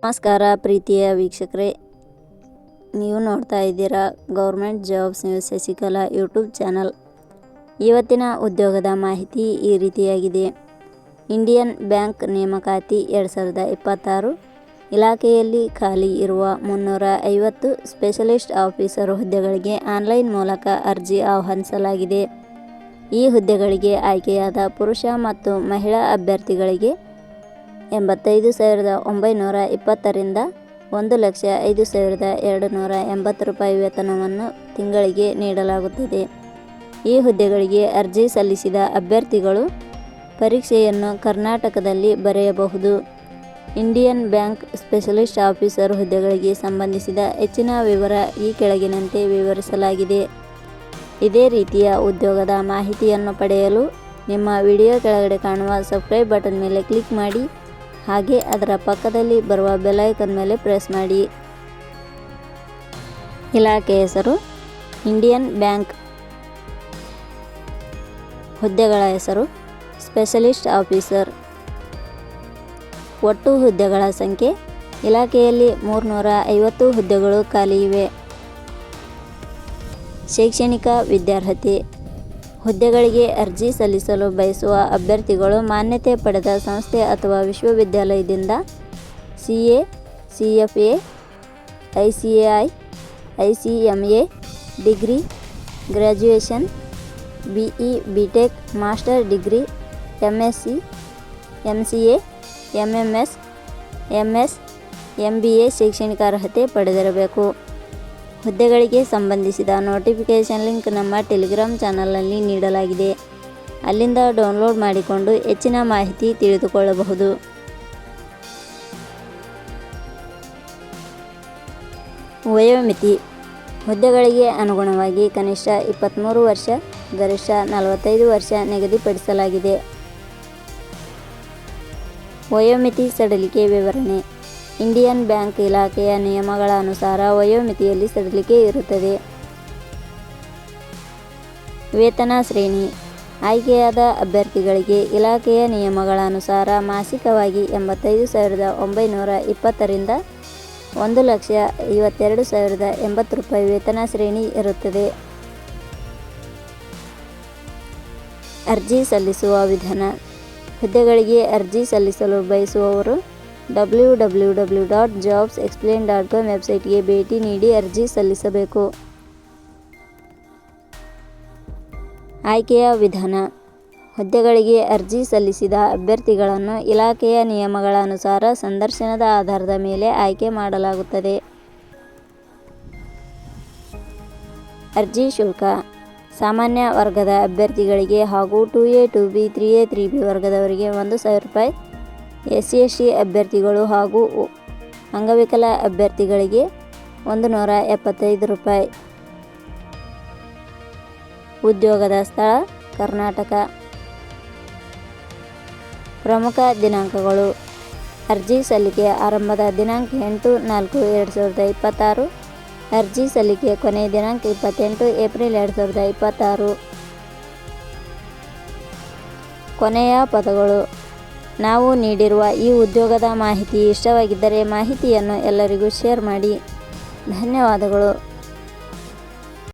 ನಮಸ್ಕಾರ ಪ್ರೀತಿಯ ವೀಕ್ಷಕರೇ, ನೀವು ನೋಡ್ತಾ ಇದ್ದೀರಾ government jobs news Shashikala YouTube channel. ಇವತ್ತಿನ ಉದ್ಯೋಗದ ಮಾಹಿತಿ ಈ ರೀತಿಯಾಗಿದೆ. ಇಂಡಿಯನ್ ಬ್ಯಾಂಕ್ ನೇಮಕಾತಿ 2026 ಇಲಾಖೆಯಲ್ಲಿ ಖಾಲಿ ಇರುವ 350 ಸ್ಪೆಷಲಿಸ್ಟ್ ಆಫೀಸರ್ ಹುದ್ದೆಗಳಿಗೆ ಆನ್ಲೈನ್ ಮೂಲಕ ಅರ್ಜಿ ಆಹ್ವಾನಿಸಲಾಗಿದೆ. ಈ ಹುದ್ದೆಗಳಿಗೆ ಆಯ್ಕೆಯಾದ ಪುರುಷ ಮತ್ತು ಮಹಿಳಾ ಅಭ್ಯರ್ಥಿಗಳಿಗೆ 85,920 ರಿಂದ 1,05,280 ರೂಪಾಯಿ ವೇತನವನ್ನು ತಿಂಗಳಿಗೆ ನೀಡಲಾಗುತ್ತದೆ. ಈ ಹುದ್ದೆಗಳಿಗೆ ಅರ್ಜಿ ಸಲ್ಲಿಸಿದ ಅಭ್ಯರ್ಥಿಗಳು ಪರೀಕ್ಷೆಯನ್ನು ಕರ್ನಾಟಕದಲ್ಲಿ ಬರೆಯಬಹುದು. ಇಂಡಿಯನ್ ಬ್ಯಾಂಕ್ ಸ್ಪೆಷಲಿಸ್ಟ್ ಆಫೀಸರ್ ಹುದ್ದೆಗಳಿಗೆ ಸಂಬಂಧಿಸಿದ ಹೆಚ್ಚಿನ ವಿವರ ಈ ಕೆಳಗಿನಂತೆ ವಿವರಿಸಲಾಗಿದೆ. ಇದೇ ರೀತಿಯ ಉದ್ಯೋಗದ ಮಾಹಿತಿಯನ್ನು ಪಡೆಯಲು ನಿಮ್ಮ ವಿಡಿಯೋ ಕೆಳಗಡೆ ಕಾಣುವ ಸಬ್ಸ್ಕ್ರೈಬ್ ಬಟನ್ ಮೇಲೆ ಕ್ಲಿಕ್ ಮಾಡಿ, ಹಾಗೆ ಅದರ ಪಕ್ಕದಲ್ಲಿ ಬರುವ ಬೆಲ್ ಐಕಾನ್ ಮೇಲೆ ಪ್ರೆಸ್ ಮಾಡಿ. ಇಲಾಖೆ ಹೆಸರು ಇಂಡಿಯನ್ ಬ್ಯಾಂಕ್. ಹುದ್ದೆಗಳ ಹೆಸರು ಸ್ಪೆಷಲಿಸ್ಟ್ ಆಫೀಸರ್. ಒಟ್ಟು ಹುದ್ದೆಗಳ ಸಂಖ್ಯೆ ಇಲಾಖೆಯಲ್ಲಿ 350 ಹುದ್ದೆಗಳು ಖಾಲಿ ಇವೆ. ಶೈಕ್ಷಣಿಕ ವಿದ್ಯಾರ್ಹತೆ. ಹುದ್ದೆಗಳಿಗೆ ಅರ್ಜಿ ಸಲ್ಲಿಸಲು ಬಯಸುವ ಅಭ್ಯರ್ಥಿಗಳು ಮಾನ್ಯತೆ ಪಡೆದ ಸಂಸ್ಥೆ ಅಥವಾ ವಿಶ್ವವಿದ್ಯಾಲಯದಿಂದ CA, CFA, ICAI, ICMA degree, graduation, BE, BTech, master degree, MSc, MCA, MMS, MS, MBA ಶೈಕ್ಷಣಿಕ ಅರ್ಹತೆ ಪಡೆದಿರಬೇಕು. ಹುದ್ದೆಗಳಿಗೆ ಸಂಬಂಧಿಸಿದ ನೋಟಿಫಿಕೇಷನ್ ಲಿಂಕ್ ನಮ್ಮ ಟೆಲಿಗ್ರಾಮ್ ಚಾನಲ್ನಲ್ಲಿ ನೀಡಲಾಗಿದೆ. ಅಲ್ಲಿಂದ ಡೌನ್ಲೋಡ್ ಮಾಡಿಕೊಂಡು ಹೆಚ್ಚಿನ ಮಾಹಿತಿ ತಿಳಿದುಕೊಳ್ಳಬಹುದು. ವಯೋಮಿತಿ. ಹುದ್ದೆಗಳಿಗೆ ಅನುಗುಣವಾಗಿ ಕನಿಷ್ಠ 23 ವರ್ಷ, ಗರಿಷ್ಠ 45 ವರ್ಷ ನಿಗದಿಪಡಿಸಲಾಗಿದೆ. ವಯೋಮಿತಿ ಸಡಿಲಿಕೆ ವಿವರಣೆ. ಇಂಡಿಯನ್ ಬ್ಯಾಂಕ್ ಇಲಾಖೆಯ ನಿಯಮಗಳ ಅನುಸಾರ ವಯೋಮಿತಿಯಲ್ಲಿ ಸಡಿಲಿಕೆ ಇರುತ್ತದೆ. ವೇತನ ಶ್ರೇಣಿ. ಆಯ್ಕೆಯಾದ ಅಭ್ಯರ್ಥಿಗಳಿಗೆ ಇಲಾಖೆಯ ನಿಯಮಗಳ ಅನುಸಾರ ಮಾಸಿಕವಾಗಿ 85,920 ರಿಂದ 1,52,080 ರೂಪಾಯಿ ವೇತನ ಶ್ರೇಣಿ ಇರುತ್ತದೆ. ಅರ್ಜಿ ಸಲ್ಲಿಸುವ ವಿಧಾನ. ಹುದ್ದೆಗಳಿಗೆ ಅರ್ಜಿ ಸಲ್ಲಿಸಲು ಬಯಸುವವರು www.jobsexplain.com ವೆಬ್ಸೈಟ್ಗೆ ಭೇಟಿ ನೀಡಿ ಅರ್ಜಿ ಸಲ್ಲಿಸಬೇಕು. ಆಯ್ಕೆಯ ವಿಧಾನ. ಹುದ್ದೆಗಳಿಗೆ ಅರ್ಜಿ ಸಲ್ಲಿಸಿದ ಅಭ್ಯರ್ಥಿಗಳನ್ನು ಇಲಾಖೆಯ ನಿಯಮಗಳ ಅನುಸಾರ ಸಂದರ್ಶನದ ಆಧಾರದ ಮೇಲೆ ಆಯ್ಕೆ ಮಾಡಲಾಗುತ್ತದೆ. ಅರ್ಜಿ ಶುಲ್ಕ. ಸಾಮಾನ್ಯ ವರ್ಗದ ಅಭ್ಯರ್ಥಿಗಳಿಗೆ ಹಾಗೂ 2A, 2B, 3A, 3B ವರ್ಗದವರಿಗೆ 1,000 ರೂಪಾಯಿ, SC/ST ಅಭ್ಯರ್ಥಿಗಳು ಹಾಗೂ ಅಂಗವಿಕಲ ಅಭ್ಯರ್ಥಿಗಳಿಗೆ 175 ರೂಪಾಯಿ. ಉದ್ಯೋಗದ ಸ್ಥಳ ಕರ್ನಾಟಕ. ಪ್ರಮುಖ ದಿನಾಂಕಗಳು. ಅರ್ಜಿ ಸಲ್ಲಿಕೆ ಆರಂಭದ ದಿನಾಂಕ 8/4/2026. ಅರ್ಜಿ ಸಲ್ಲಿಕೆ ಕೊನೆಯ ದಿನಾಂಕ 28 ಏಪ್ರಿಲ್ 2026. ಕೊನೆಯ ಪದಗಳು. ನಾವು ನೀಡಿರುವ ಈ ಉದ್ಯೋಗದ ಮಾಹಿತಿ ಇಷ್ಟವಾಗಿದ್ದರೆ ಮಾಹಿತಿಯನ್ನು ಎಲ್ಲರಿಗೂ ಶೇರ್ ಮಾಡಿ. ಧನ್ಯವಾದಗಳು.